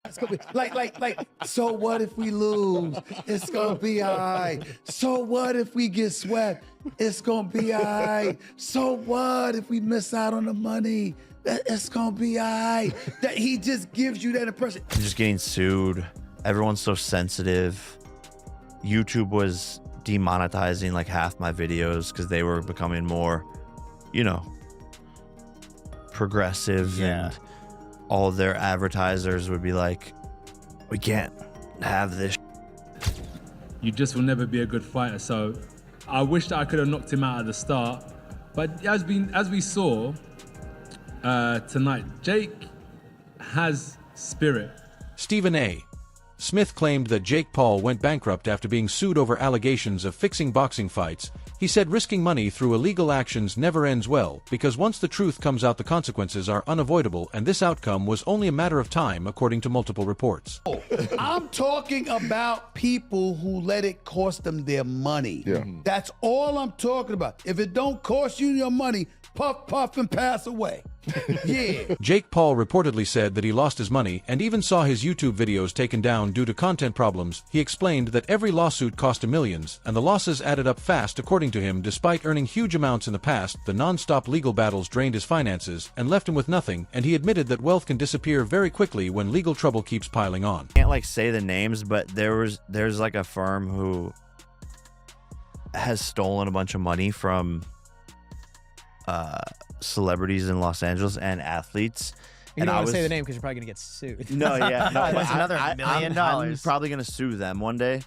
It's gonna be like. So what if we lose? It's gonna be all right. So what if we get swept? It's gonna be all right. So what if we miss out on the money? It's gonna be all right. That he just gives you that impression. I'm just getting sued. Everyone's so sensitive. YouTube was demonetizing like half my videos because they were becoming more, you know, progressive, and all their advertisers would be like, we can't have this. You just will never be a good fighter. So I wish that I could have knocked him out at the start. But as we saw tonight, Jake has spirit. Stephen A. Smith claimed that Jake Paul went bankrupt after being sued over allegations of fixing boxing fights. He said risking money through illegal actions never ends well, because once the truth comes out, the consequences are unavoidable, and this outcome was only a matter of time, according to multiple reports. I'm talking about people who let it cost them their money. Yeah. That's all I'm talking about. If it don't cost you your money, puff, puff, and pass away. Yeah. Jake Paul reportedly said that he lost his money and even saw his YouTube videos taken down due to content problems. He explained that every lawsuit cost him millions, and the losses added up fast. According to him, despite earning huge amounts in the past, the non-stop legal battles drained his finances and left him with nothing, and he admitted that wealth can disappear very quickly when legal trouble keeps piling on. Can't like say the names, but there's like a firm who has stolen a bunch of money from celebrities in Los Angeles and athletes. You don't want to say the name because you're probably gonna get sued. No, yeah, no, That's another $1 million. I'm probably gonna sue them one day.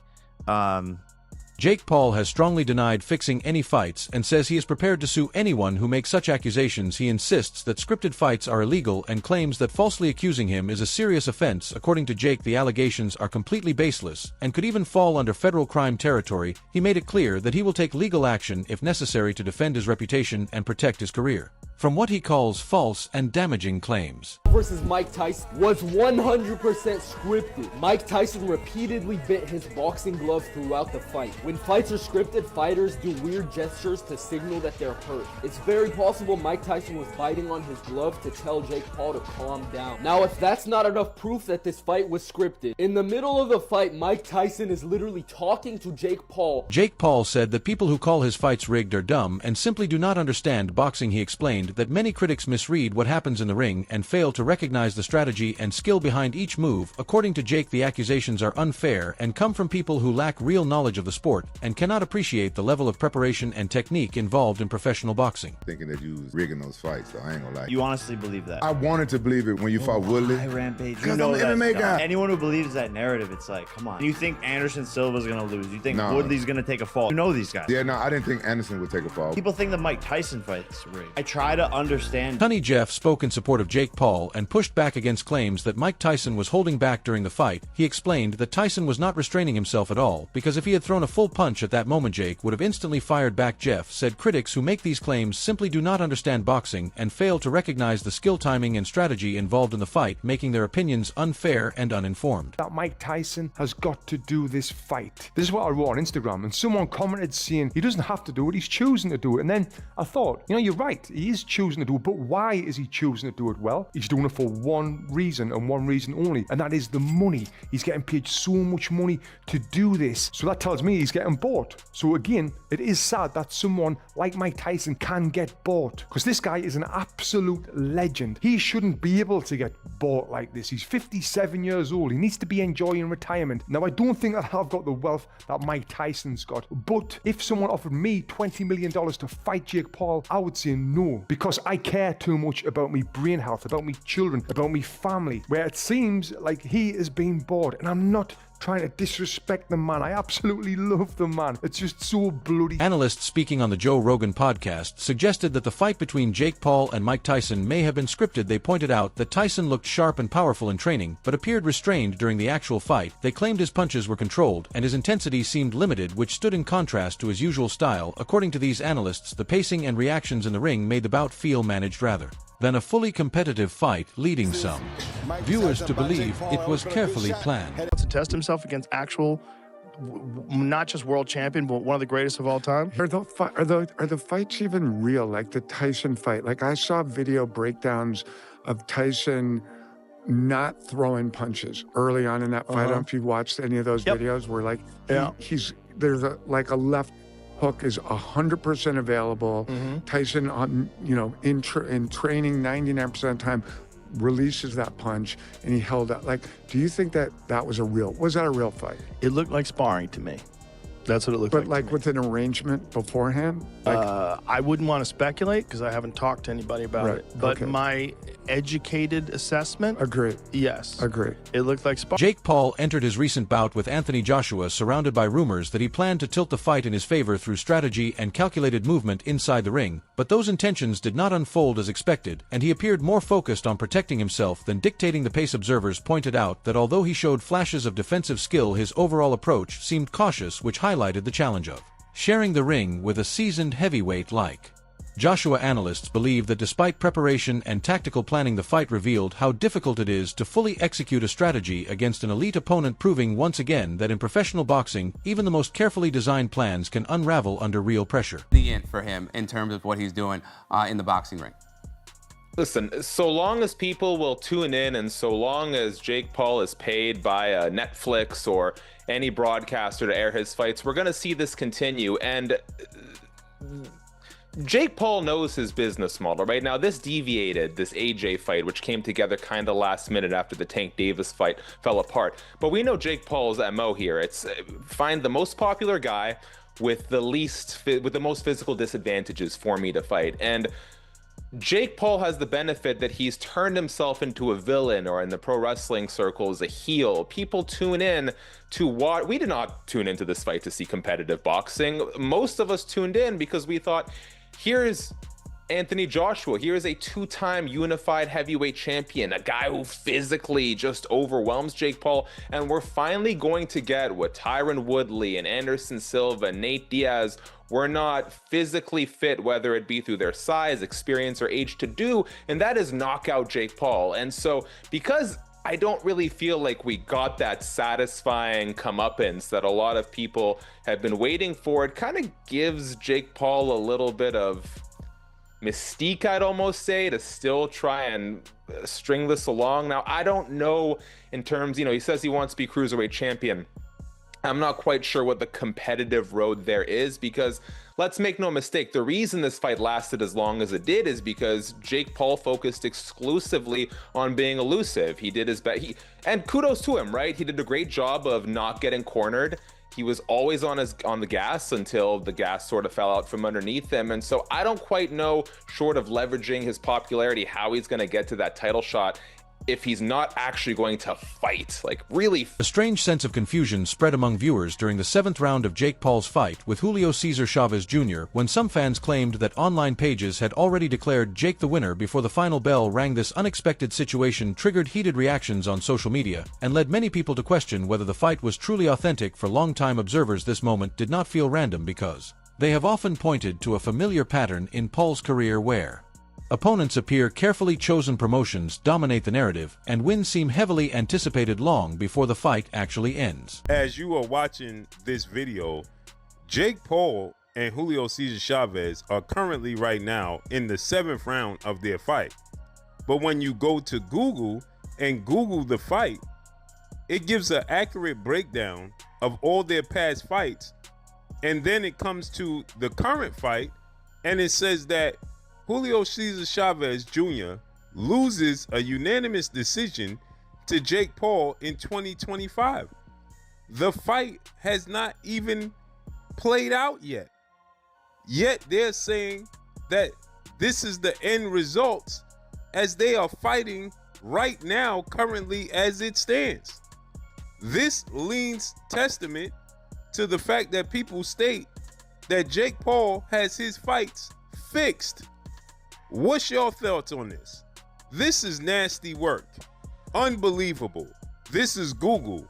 Jake Paul has strongly denied fixing any fights and says he is prepared to sue anyone who makes such accusations. He insists that scripted fights are illegal and claims that falsely accusing him is a serious offense. According to Jake, the allegations are completely baseless and could even fall under federal crime territory. He made it clear that he will take legal action if necessary to defend his reputation and protect his career from what he calls false and damaging claims. Versus Mike Tyson was 100% scripted. Mike Tyson repeatedly bit his boxing glove throughout the fight. When fights are scripted, fighters do weird gestures to signal that they're hurt. It's very possible Mike Tyson was biting on his glove to tell Jake Paul to calm down. Now, if that's not enough proof that this fight was scripted, in the middle of the fight, Mike Tyson is literally talking to Jake Paul. Jake Paul said that people who call his fights rigged are dumb and simply do not understand boxing. He explained that many critics misread what happens in the ring and fail to recognize the strategy and skill behind each move. According to Jake, the accusations are unfair and come from people who lack real knowledge of the sport and cannot appreciate the level of preparation and technique involved in professional boxing. Thinking that you was rigging those fights, so I ain't gonna lie. You honestly believe that? I wanted to believe it when you fought Woodley. Rampage. You Because know I'm an that MMA guy. Anyone who believes that narrative, it's like, come on. You think Anderson Silva's gonna lose? You think No. Woodley's gonna take a fall? You know these guys. Yeah, no, I didn't think Anderson would take a fall. People think the Mike Tyson fight's rigged. I try to understand. Sonny Jeff spoke in support of Jake Paul and pushed back against claims that Mike Tyson was holding back during the fight. He explained that Tyson was not restraining himself at all, because if he had thrown a full punch at that moment, Jake would have instantly fired back. Jeff said critics who make these claims simply do not understand boxing and fail to recognize the skill, timing, and strategy involved in the fight, making their opinions unfair and uninformed. That Mike Tyson has got to do this fight. This is what I wrote on Instagram, and someone commented saying he doesn't have to do it, he's choosing to do it. And then I thought, you know, you're right, he is choosing to do it, but why is he choosing to do it? Well, he's doing it for one reason and one reason only, and that is the money. He's getting paid so much money to do this, so that tells me he's getting bought. So again, it is sad that someone like Mike Tyson can get bought, because this guy is an absolute legend. He shouldn't be able to get bought like this. He's 57 years old. He needs to be enjoying retirement. Now, I don't think that I've got the wealth that Mike Tyson's got, but if someone offered me $20 million to fight Jake Paul, I would say no, because I care too much about my brain health, about my children, about my family, where it seems like he is being bought. And I'm not trying to disrespect the man. I absolutely love the man. It's just so bloody. Analysts speaking on the Joe Rogan podcast suggested that the fight between Jake Paul and Mike Tyson may have been scripted. They pointed out that Tyson looked sharp and powerful in training, but appeared restrained during the actual fight. They claimed his punches were controlled and his intensity seemed limited, which stood in contrast to his usual style. According to these analysts, the pacing and reactions in the ring made the bout feel managed rather than a fully competitive fight, leading some viewers to believe it was carefully planned. To test himself against actual, not just world champion, but one of the greatest of all time. Are the fights even real? Like the Tyson fight? Like I saw video breakdowns of Tyson not throwing punches early on in that fight. I don't know if you've watched any of those videos where like there's like a left hook is 100% available. Tyson on in training 99% of the time releases that punch and he held out. Like, do you think that was a real fight? It looked like sparring to me. That's what it looked like. But like with an arrangement beforehand? Like, I wouldn't want to speculate because I haven't talked to anybody about it. But my educated assessment, yes. Agree. It looked like sparring. Jake Paul entered his recent bout with Anthony Joshua surrounded by rumors that he planned to tilt the fight in his favor through strategy and calculated movement inside the ring, but those intentions did not unfold as expected, and he appeared more focused on protecting himself than dictating the pace. Observers pointed out that although he showed flashes of defensive skill, his overall approach seemed cautious, which highlighted the challenge of sharing the ring with a seasoned heavyweight like Joshua. Analysts believe that despite preparation and tactical planning, the fight revealed how difficult it is to fully execute a strategy against an elite opponent, proving once again that in professional boxing, even the most carefully designed plans can unravel under real pressure. The end for him in terms of what he's doing in the boxing ring. Listen, so long as people will tune in and so long as Jake Paul is paid by Netflix or any broadcaster to air his fights, we're going to see this continue. And Jake Paul knows his business model, right? Now, this deviated, this AJ fight, which came together kind of last minute after the Tank Davis fight fell apart. But we know Jake Paul's MO here. It's find the most popular guy with the most physical disadvantages for me to fight. And Jake Paul has the benefit that he's turned himself into a villain, or in the pro wrestling circles, a heel. People tune in to watch. We did not tune into this fight to see competitive boxing. Most of us tuned in because we thought, here's Anthony Joshua. Here's a two-time unified heavyweight champion, a guy who physically just overwhelms Jake Paul. And we're finally going to get what Tyron Woodley and Anderson Silva and Nate Diaz were not physically fit, whether it be through their size, experience, or age, to do, and that is knock out Jake Paul. And so, because I don't really feel like we got that satisfying comeuppance that a lot of people have been waiting for, it kind of gives Jake Paul a little bit of mystique, I'd almost say, to still try and string this along. Now, I don't know in terms, he says he wants to be cruiserweight champion. I'm not quite sure what the competitive road there is, because let's make no mistake, the reason this fight lasted as long as it did is because Jake Paul focused exclusively on being elusive. He did his best, and kudos to him, right? He did a great job of not getting cornered. He was always on the gas until the gas sort of fell out from underneath him. And so I don't quite know, short of leveraging his popularity, how he's going to get to that title shot if he's not actually going to fight, like really. A strange sense of confusion spread among viewers during the 7th round of Jake Paul's fight with Julio Cesar Chavez Jr. when some fans claimed that online pages had already declared Jake the winner before the final bell rang. This unexpected situation triggered heated reactions on social media and led many people to question whether the fight was truly authentic. For longtime observers, this moment did not feel random because they have often pointed to a familiar pattern in Paul's career where opponents appear carefully chosen, promotions dominate the narrative, and wins seem heavily anticipated long before the fight actually ends. As you are watching this video, Jake Paul and Julio Cesar Chavez are currently right now in the 7th round of their fight. But when you go to Google and Google the fight, it gives an accurate breakdown of all their past fights. And then it comes to the current fight, and it says that Julio Cesar Chavez Jr. loses a unanimous decision to Jake Paul in 2025. The fight has not even played out yet. Yet they're saying that this is the end result as they are fighting right now, currently as it stands. This leans testament to the fact that people state that Jake Paul has his fights fixed. What's your thoughts on this? This is nasty work. Unbelievable. This is Google.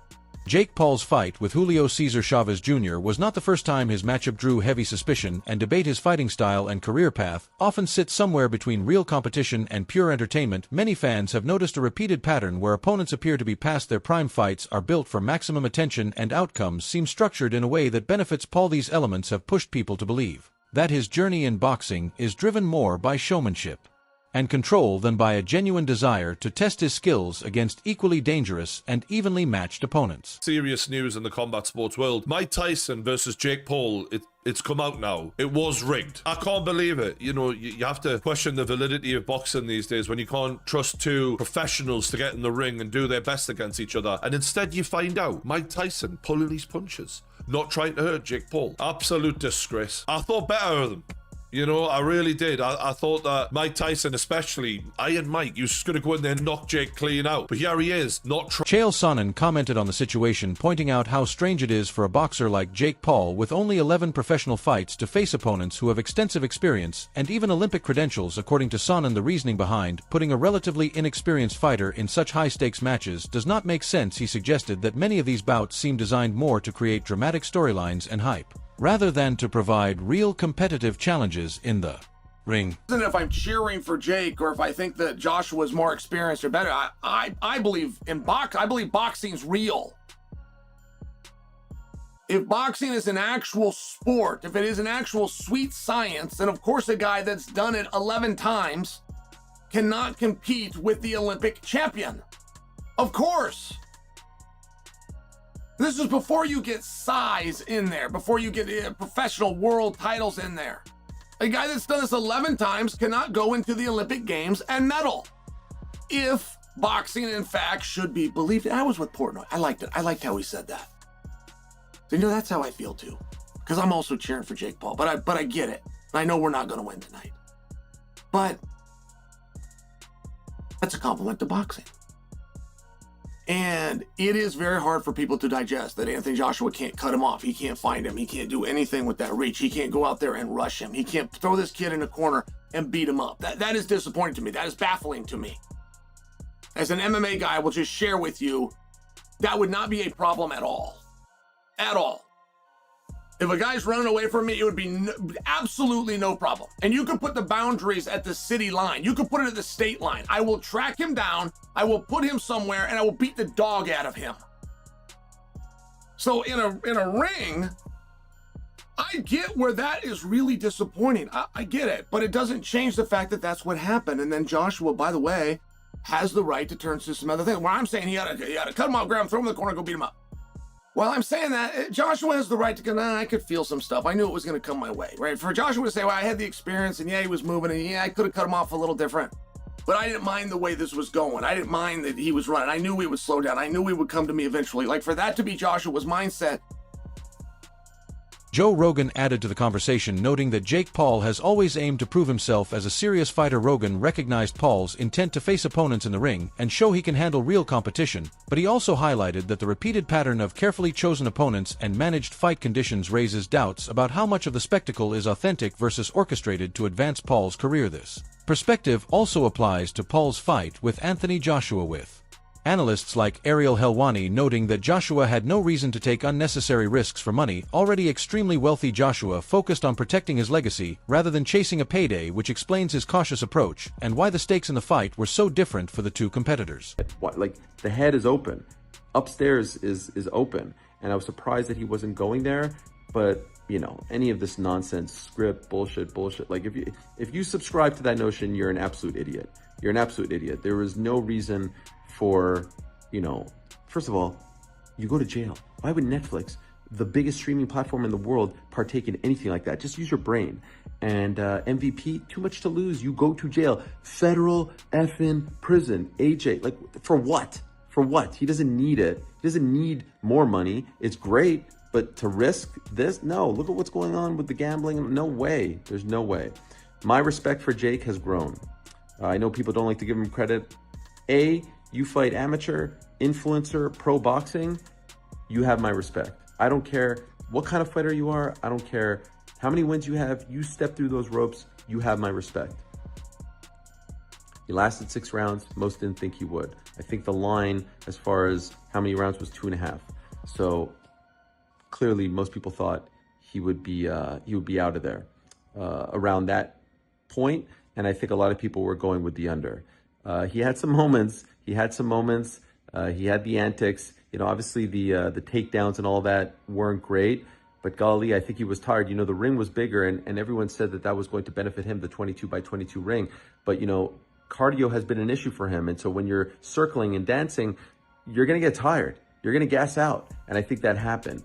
Jake Paul's fight with Julio Cesar Chavez Jr. was not the first time his matchup drew heavy suspicion and debate. His fighting style and career path often sits somewhere between real competition and pure entertainment. Many fans have noticed a repeated pattern where opponents appear to be past their prime. Fights are built for maximum attention and outcomes seem structured in a way that benefits Paul. These elements have pushed people to believe that his journey in boxing is driven more by showmanship and control than by a genuine desire to test his skills against equally dangerous and evenly matched opponents. Serious news in the combat sports world. Mike Tyson versus Jake Paul, it's come out now. It was rigged. I can't believe it. You know, you have to question the validity of boxing these days when you can't trust two professionals to get in the ring and do their best against each other. And instead you find out Mike Tyson pulling his punches, not trying to hurt Jake Paul. Absolute disgrace. I thought better of them. You know, I really did. I thought that Mike Tyson, especially, Iron Mike, he was just going to go in there and knock Jake clean out. But here he is, not trying. Chael Sonnen commented on the situation, pointing out how strange it is for a boxer like Jake Paul, with only 11 professional fights, to face opponents who have extensive experience and even Olympic credentials. According to Sonnen, the reasoning behind putting a relatively inexperienced fighter in such high-stakes matches does not make sense. He suggested that many of these bouts seem designed more to create dramatic storylines and hype, rather than to provide real competitive challenges in the ring. If I'm cheering for Jake or if I think that Joshua is more experienced or better, I believe in I believe boxing's real. If boxing is an actual sport, if it is an actual sweet science, then of course a guy that's done it 11 times cannot compete with the Olympic champion. Of course. This is before you get size in there, before you get professional world titles in there. A guy that's done this 11 times cannot go into the Olympic Games and medal. If boxing, in fact, should be believed. I was with Portnoy. I liked it. I liked how he said that. So, you know, that's how I feel too. Because I'm also cheering for Jake Paul. But I get it. I know we're not going to win tonight. But that's a compliment to boxing. And it is very hard for people to digest that Anthony Joshua can't cut him off. He can't find him. He can't do anything with that reach. He can't go out there and rush him. He can't throw this kid in a corner and beat him up. That is disappointing to me. That is baffling to me. As an MMA guy, I will just share with you, that would not be a problem at all. At all. If a guy's running away from me, it would be absolutely no problem. And you can put the boundaries at the city line. You can put it at the state line. I will track him down. I will put him somewhere and I will beat the dog out of him. So in a ring, I get where that is really disappointing. I get it, but it doesn't change the fact that that's what happened. And then Joshua, by the way, has the right to turn to some other thing. Where I'm saying he ought to cut him off, grab him, throw him in the corner, go beat him up. Well, I'm saying that Joshua has the right to go, I could feel some stuff. I knew it was going to come my way, right? For Joshua to say, well, I had the experience and yeah, he was moving and yeah, I could have cut him off a little different. But I didn't mind the way this was going. I didn't mind that he was running. I knew he would slow down. I knew he would come to me eventually. Like for that to be Joshua's mindset. Joe Rogan added to the conversation, noting that Jake Paul has always aimed to prove himself as a serious fighter. Rogan recognized Paul's intent to face opponents in the ring and show he can handle real competition, but he also highlighted that the repeated pattern of carefully chosen opponents and managed fight conditions raises doubts about how much of the spectacle is authentic versus orchestrated to advance Paul's career. This perspective also applies to Paul's fight with Anthony Joshua, with analysts like Ariel Helwani noting that Joshua had no reason to take unnecessary risks for money. Already extremely wealthy Joshua focused on protecting his legacy rather than chasing a payday, which explains his cautious approach and why the stakes in the fight were so different for the two competitors. Like, the head is open. Upstairs is open. And I was surprised that he wasn't going there. But, you know, any of this nonsense, script, bullshit. Like, if you subscribe to that notion, you're an absolute idiot. You're an absolute idiot. There is no reason for, you know, first of all, you go to jail. Why would Netflix, the biggest streaming platform in the world, partake in anything like that? Just use your brain. And MVP, too much to lose. You go to jail. Federal effing prison. AJ, like, for what? For what? He doesn't need it. He doesn't need more money. It's great, but to risk this? No, look at what's going on with the gambling. No way. There's no way. My respect for Jake has grown. I know people don't like to give him credit. You fight amateur, influencer, pro boxing, you have my respect. I don't care what kind of fighter you are. I don't care how many wins you have. You step through those ropes, you have my respect. He lasted 6 rounds. Most didn't think he would. I think the line as far as how many rounds was 2.5. So clearly most people thought he would be out of there around that point. And I think a lot of people were going with the under. He had some moments. He had the antics. You know, obviously the takedowns and all that weren't great, but golly, I think he was tired. You know, the ring was bigger, and everyone said that that was going to benefit him, the 22 by 22 ring. But, you know, cardio has been an issue for him. And so when you're circling and dancing, you're going to get tired. You're going to gas out. And I think that happened.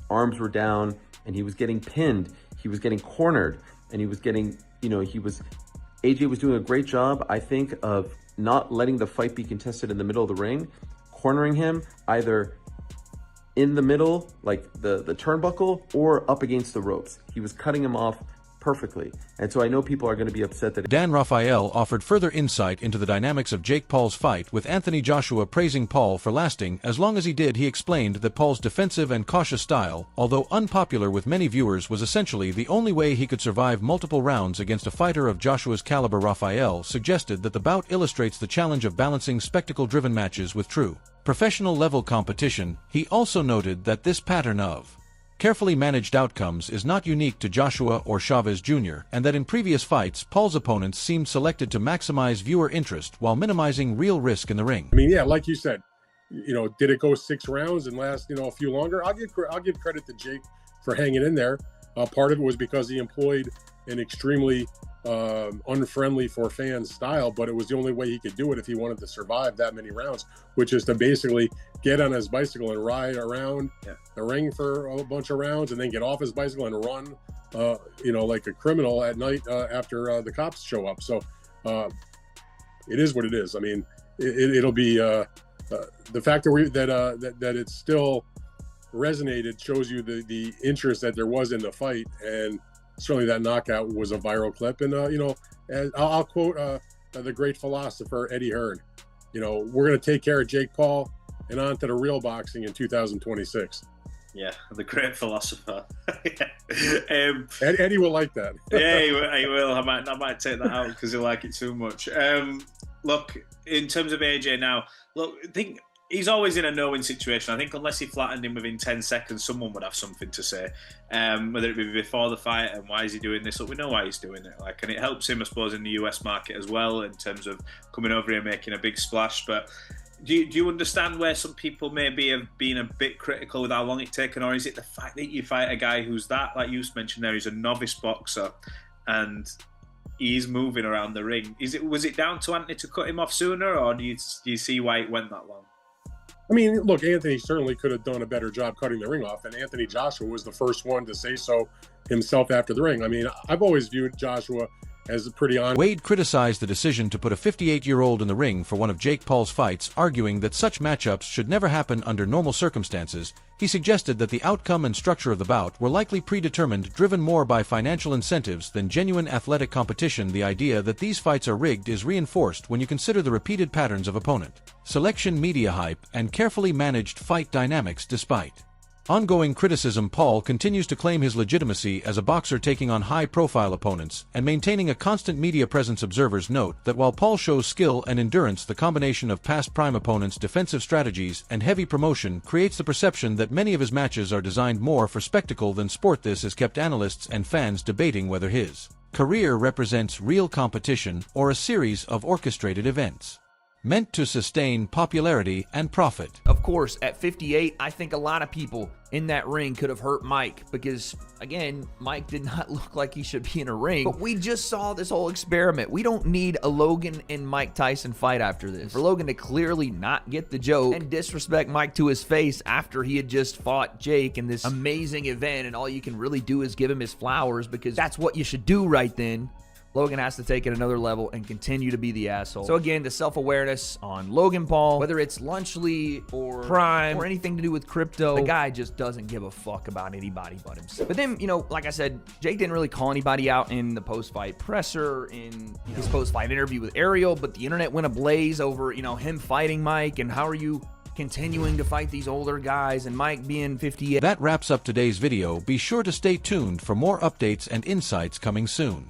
Arms were down, and he was getting pinned. He was getting cornered, and he was getting, you know, AJ was doing a great job, I think, of not letting the fight be contested in the middle of the ring, cornering him either in the middle, like the turnbuckle, or up against the ropes. He was cutting him off perfectly. And so I know people are going to be upset that Dan Rafael offered further insight into the dynamics of Jake Paul's fight, with Anthony Joshua praising Paul for lasting as long as he did. He explained that Paul's defensive and cautious style, although unpopular with many viewers, was essentially the only way he could survive multiple rounds against a fighter of Joshua's caliber. Rafael suggested that the bout illustrates the challenge of balancing spectacle-driven matches with true professional-level competition. He also noted that this pattern of carefully managed outcomes is not unique to Joshua or Chavez Jr., and that in previous fights, Paul's opponents seemed selected to maximize viewer interest while minimizing real risk in the ring. I mean, yeah, like you said, you know, did it go 6 rounds and last, you know, a few longer? I'll give credit to Jake for hanging in there. Part of it was because he employed an extremely unfriendly for fans style, but it was the only way he could do it if he wanted to survive that many rounds, which is to basically get on his bicycle and ride around the ring for a bunch of rounds and then get off his bicycle and run, you know, like a criminal at night after the cops show up. So it is what it is. I mean, it'll be the fact that it still resonated shows you the interest that there was in the fight, and certainly that knockout was a viral clip. And you know, I'll quote the great philosopher Eddie Hearn. You know, we're going to take care of Jake Paul and on to the real boxing in 2026. Yeah, the great philosopher. Eddie will like that. Yeah, he will. I might take that out because he'll like it too much. Look, in terms of AJ now, look, I think he's always in a no-win situation. I think unless he flattened him within 10 seconds, someone would have something to say. Whether it be before the fight and why is he doing this? Look, we know why he's doing it. Like, and it helps him, I suppose, in the US market as well in terms of coming over here and making a big splash. But do you understand where some people maybe have been a bit critical with how long it's taken, or is it the fact that you fight a guy who's that, like you mentioned there, he's a novice boxer and he's moving around the ring? Was it down to Anthony to cut him off sooner, or do you see why it went that long? I mean, look, Anthony certainly could have done a better job cutting the ring off, and Anthony Joshua was the first one to say so himself after the ring. I mean, I've always viewed Joshua as a pretty honest. Wade criticized the decision to put a 58-year-old in the ring for one of Jake Paul's fights, arguing that such matchups should never happen under normal circumstances. He suggested that the outcome and structure of the bout were likely predetermined, driven more by financial incentives than genuine athletic competition. The idea that these fights are rigged is reinforced when you consider the repeated patterns of opponent selection, media hype, and carefully managed fight dynamics. Despite ongoing criticism, Paul continues to claim his legitimacy as a boxer, taking on high-profile opponents and maintaining a constant media presence. Observers note that while Paul shows skill and endurance, the combination of past prime opponents, defensive strategies, and heavy promotion creates the perception that many of his matches are designed more for spectacle than sport. This has kept analysts and fans debating whether his career represents real competition or a series of orchestrated events meant to sustain popularity and profit. Of course, at 58, I think a lot of people in that ring could have hurt Mike because, again, Mike did not look like he should be in a ring. But we just saw this whole experiment. We don't need a Logan and Mike Tyson fight after this. For Logan to clearly not get the joke and disrespect Mike to his face after he had just fought Jake in this amazing event, and all you can really do is give him his flowers because that's what you should do right then. Logan has to take it another level and continue to be the asshole. So again, the self-awareness on Logan Paul, whether it's Lunchley or Prime or anything to do with crypto, the guy just doesn't give a fuck about anybody but himself. But then, you know, like I said, Jake didn't really call anybody out in the post-fight presser, in his post-fight interview with Ariel, but the internet went ablaze over, you know, him fighting Mike and how are you continuing to fight these older guys and Mike being 58. That wraps up today's video. Be sure to stay tuned for more updates and insights coming soon.